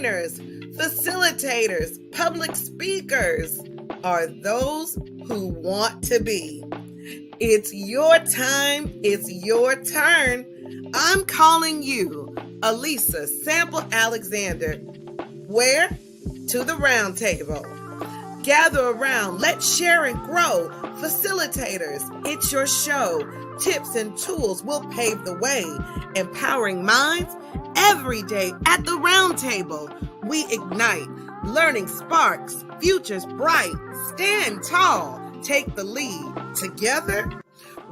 trainers, facilitators, public speakers are those who want to be. It's your time. It's your turn. I'm calling you, Elisa Sample Alexander. Where? To the Roundtable. Gather around. Let's share and grow. Facilitators, it's your show. Tips and tools will pave the way. Empowering minds every day at the Roundtable. We ignite. Learning sparks. Futures bright. Stand tall. Take the lead. Together,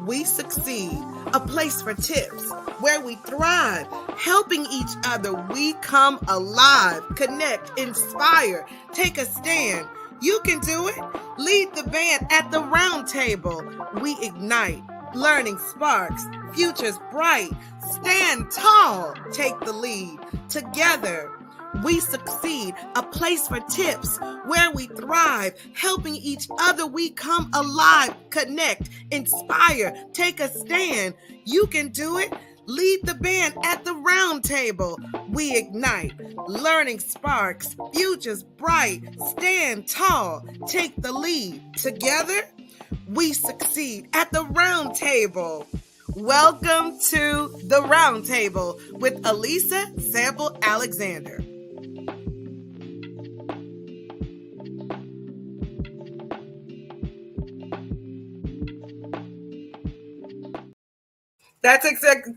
we succeed. A place for tips where we thrive. Helping each other, we come alive. Connect, inspire, take a stand. You can do it. Lead the band at the Roundtable. We ignite. Learning sparks. Futures bright. Stand tall. Take the lead. Together, we succeed. A place for tips where we thrive. Helping each other, we come alive. Connect, inspire, take a stand. You can do it. Lead the band at the Roundtable. We ignite. Learning sparks. Futures bright. Stand tall. Take the lead. Together, we succeed at the Roundtable. Welcome to the Roundtable with Elisa Sample Alexander. That's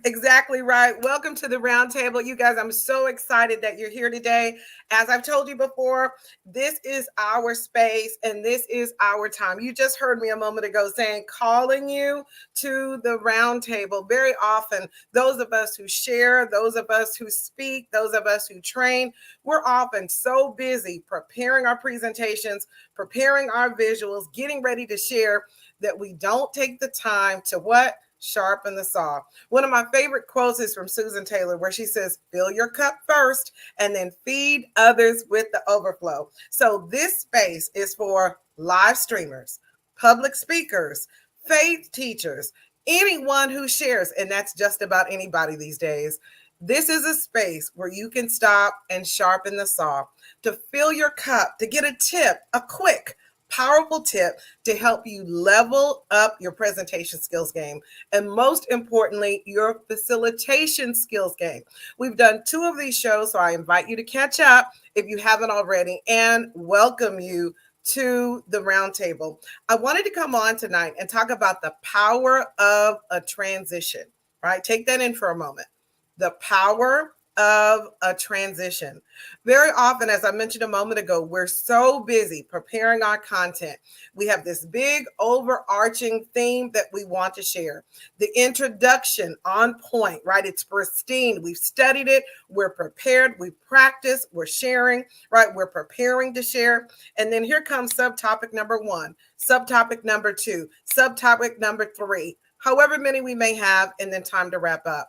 exactly right. Welcome to the Roundtable. You guys, I'm so excited that you're here today. As I've told you before, this is our space and this is our time. You just heard me a moment ago saying, calling you to the Roundtable. Very often, those of us who share, those of us who speak, those of us who train, we're often so busy preparing our presentations, preparing our visuals, getting ready to share that we don't take the time to what? Sharpen the saw. One of my favorite quotes is from Susan Taylor, where she says, fill your cup first and then feed others with the overflow. So this space is for live streamers, public speakers, faith teachers, anyone who shares, and that's just about anybody these days. This is a space where you can stop and sharpen the saw, to fill your cup, to get a tip, a quick, powerful tip to help you level up your presentation skills game. And most importantly, your facilitation skills game. We've done 2 of these shows, so I invite you to catch up if you haven't already, and welcome you to the Roundtable. I wanted to come on tonight and talk about the power of a transition, right? Take that in for a moment. The power of a transition. Very often, as I mentioned a moment ago, we're so busy preparing our content. We have this big overarching theme that we want to share. The introduction on point, right? It's pristine. We've studied it. We're prepared. We practice. We're sharing, right? We're preparing to share. And then here comes subtopic number 1, subtopic number 2, subtopic number 3, however many we may have, and then time to wrap up.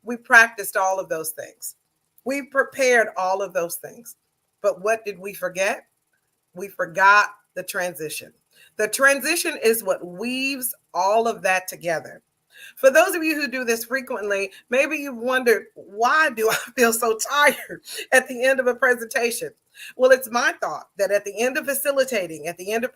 We practiced all of those things. We prepared all of those things. But what did we forget? We forgot the transition. The transition is what weaves all of that together. For those of you who do this frequently, maybe you've wondered, why do I feel so tired at the end of a presentation? Well, it's my thought that at the end of facilitating, at the end of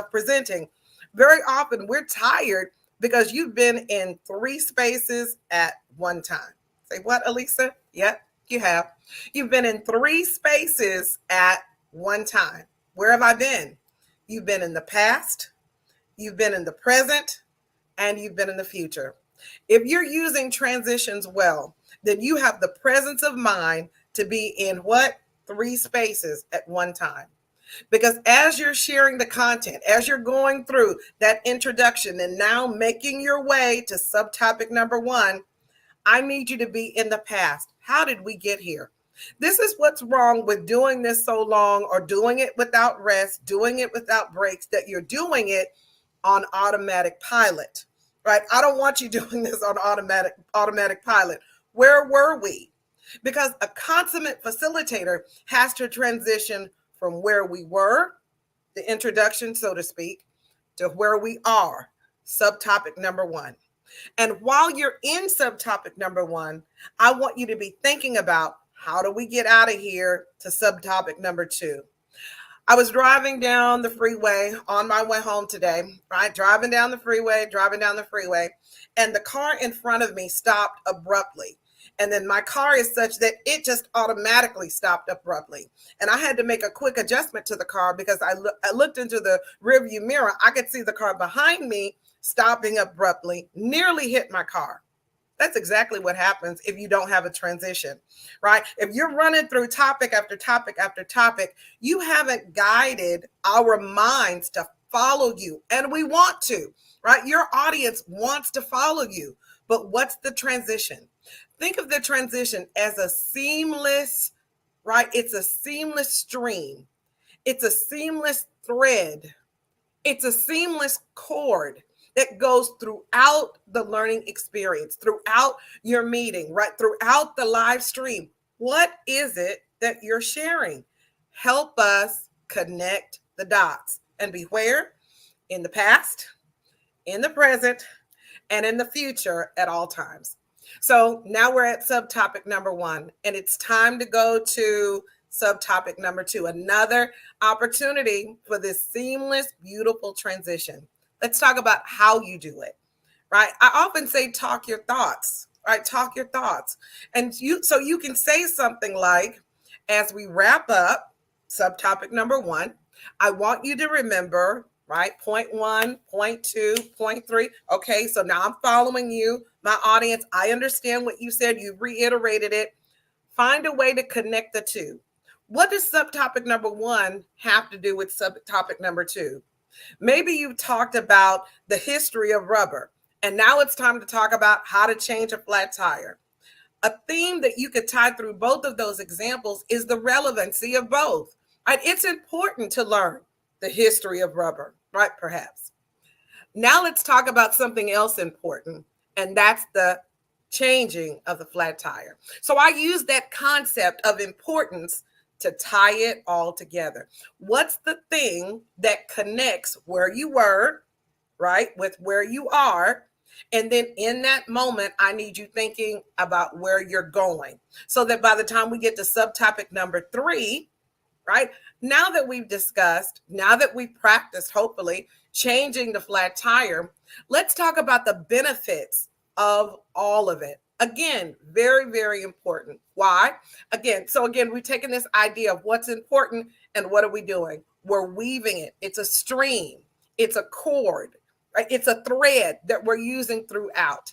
presenting, very often we're tired because you've been in 3 spaces at one time. Say what, Elisa? Yep, you have. You've been in 3 spaces at one time. Where have I been? You've been in the past, you've been in the present, and you've been in the future. If you're using transitions well, then you have the presence of mind to be in what? 3 spaces at one time. Because as you're sharing the content, as you're going through that introduction and now making your way to subtopic number 1, I need you to be in the past. How did we get here? This is what's wrong with doing this so long, or doing it without rest, doing it without breaks, that you're doing it on automatic pilot, right? I don't want you doing this on automatic pilot. Where were we? Because a consummate facilitator has to transition from where we were, the introduction, so to speak, to where we are, subtopic number 1. And while you're in subtopic number 1, I want you to be thinking about, how do we get out of here to subtopic number 2? I was driving down the freeway on my way home today, right? Driving down the freeway, and the car in front of me stopped abruptly. And then my car is such that it just automatically stopped abruptly. And I had to make a quick adjustment to the car because I looked into the rearview mirror. I could see the car behind me stopping abruptly, nearly hit my car. That's exactly what happens if you don't have a transition, right? If you're running through topic after topic after topic, you haven't guided our minds to follow you. And we want to, right? Your audience wants to follow you. But what's the transition? Think of the transition as a seamless, right? It's a seamless stream. It's a seamless thread. It's a seamless cord that goes throughout the learning experience, throughout your meeting, right? Throughout the live stream. What is it that you're sharing? Help us connect the dots and be where? In the past, in the present, and in the future at all times. So now we're at subtopic number 1, and it's time to go to subtopic number 2, another opportunity for this seamless, beautiful transition. Let's talk about how you do it, right? I often say, talk your thoughts, right? Talk your thoughts. And so you can say something like, as we wrap up subtopic number 1, I want you to remember, right? Point 1, point 2, point 3. Okay, so now I'm following you, my audience. I understand what you said. You reiterated it. Find a way to connect the two. What does subtopic number 1 have to do with subtopic number 2? Maybe you talked about the history of rubber, and now it's time to talk about how to change a flat tire. A theme that you could tie through both of those examples is the relevancy of both. Right? It's important to learn the history of rubber, right? Perhaps. Now let's talk about something else important, and that's the changing of the flat tire. So I use that concept of importance to tie it all together. What's the thing that connects where you were, right, with where you are? And then in that moment, I need you thinking about where you're going so that by the time we get to subtopic number 3, right, now that we've discussed, now that we've practiced, hopefully, changing the flat tire, let's talk about the benefits of all of it. Again, very, very important. Why? Again, we've taken this idea of what's important and what are we doing? We're weaving it. It's a stream. It's a cord, right? It's a thread that we're using throughout.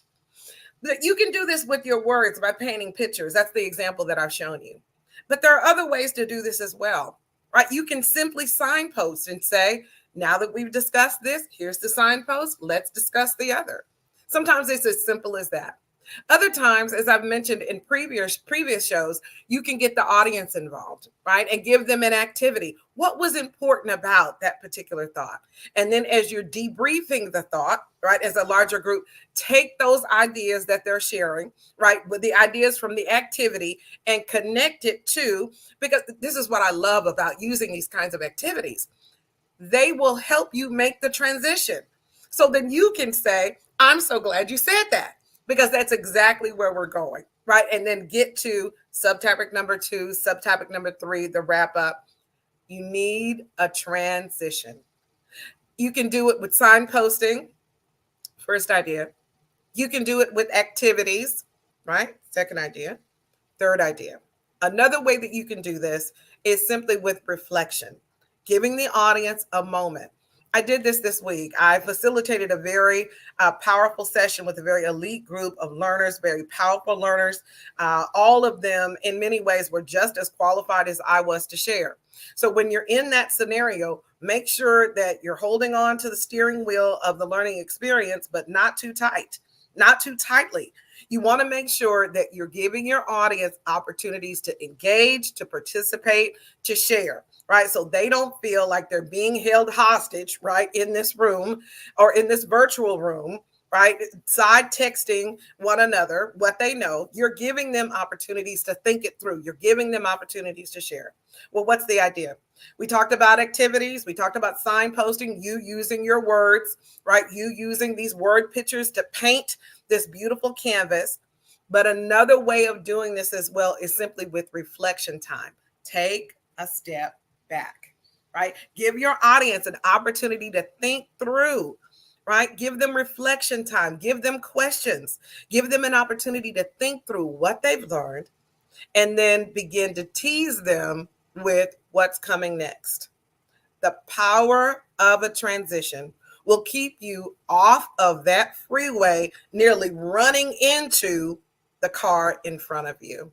You can do this with your words by painting pictures. That's the example that I've shown you. But there are other ways to do this as well, right? You can simply signpost and say, now that we've discussed this, here's the signpost. Let's discuss the other. Sometimes it's as simple as that. Other times, as I've mentioned in previous shows, you can get the audience involved, right? And give them an activity. What was important about that particular thought? And then as you're debriefing the thought, right, as a larger group, take those ideas that they're sharing, right, with the ideas from the activity and connect it to, because this is what I love about using these kinds of activities. They will help you make the transition. So then you can say, I'm so glad you said that, because that's exactly where we're going, right? And then get to subtopic number 2, subtopic number 3, the wrap up. You need a transition. You can do it with signposting, first idea. You can do it with activities, right? Second idea. Third idea. Another way that you can do this is simply with reflection, giving the audience a moment. I did this week. I facilitated a very powerful session with a very elite group of learners, very powerful learners. All of them, in many ways, were just as qualified as I was to share. So when you're in that scenario, make sure that you're holding on to the steering wheel of the learning experience, but not too tight, not too tightly. You want to make sure that you're giving your audience opportunities to engage, to participate, to share, right? So they don't feel like they're being held hostage, right, in this room or in this virtual room, right? Side texting one another what they know. You're giving them opportunities to think it through. You're giving them opportunities to share. Well, what's the idea? We talked about activities. We talked about signposting, you using your words, right? You using these word pictures to paint this beautiful canvas. But another way of doing this as well is simply with reflection time. Take a step back, right? Give your audience an opportunity to think through, right? Give them reflection time, give them questions, give them an opportunity to think through what they've learned, and then begin to tease them with what's coming next. The power of a transition will keep you off of that freeway, nearly running into the car in front of you.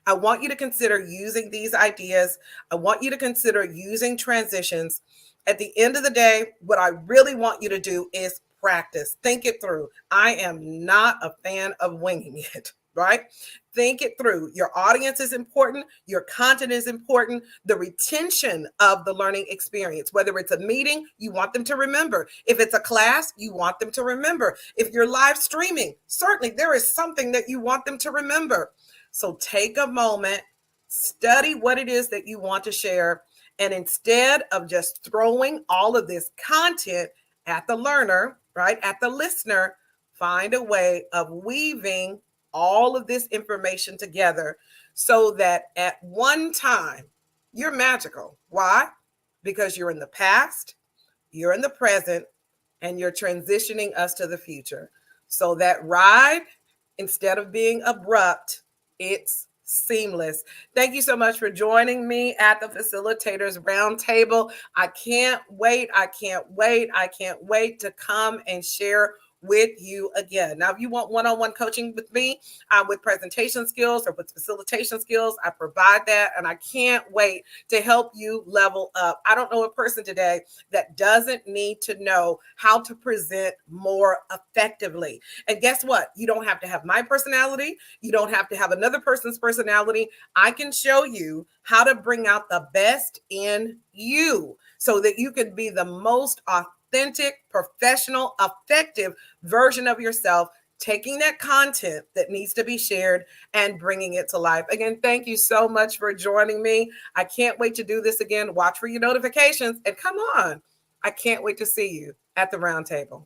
I want you to consider using these ideas. I want you to consider using transitions. At the end of the day, what I really want you to do is practice. Think it through. I am not a fan of winging it, right? Think it through. Your audience is important. Your content is important. The retention of the learning experience, whether it's a meeting, you want them to remember. If it's a class, you want them to remember. If you're live streaming, certainly there is something that you want them to remember. So take a moment, study what it is that you want to share, and instead of just throwing all of this content at the learner, right, at the listener, find a way of weaving all of this information together so that at one time you're magical. Why? Because you're in the past, you're in the present, and you're transitioning us to the future. So that ride, instead of being abrupt, it's seamless. Thank you so much for joining me at the Facilitators Roundtable. I can't wait. I can't wait. I can't wait to come and share with you again. Now, if you want one-on-one coaching with me with presentation skills or with facilitation skills, I provide that, and I can't wait to help you level up. I don't know a person today that doesn't need to know how to present more effectively. And guess what? You don't have to have my personality. You don't have to have another person's personality. I can show you how to bring out the best in you so that you can be the most authentic, professional, effective version of yourself, taking that content that needs to be shared and bringing it to life. Again, thank you so much for joining me. I can't wait to do this again. Watch for your notifications, and come on. I can't wait to see you at the roundtable.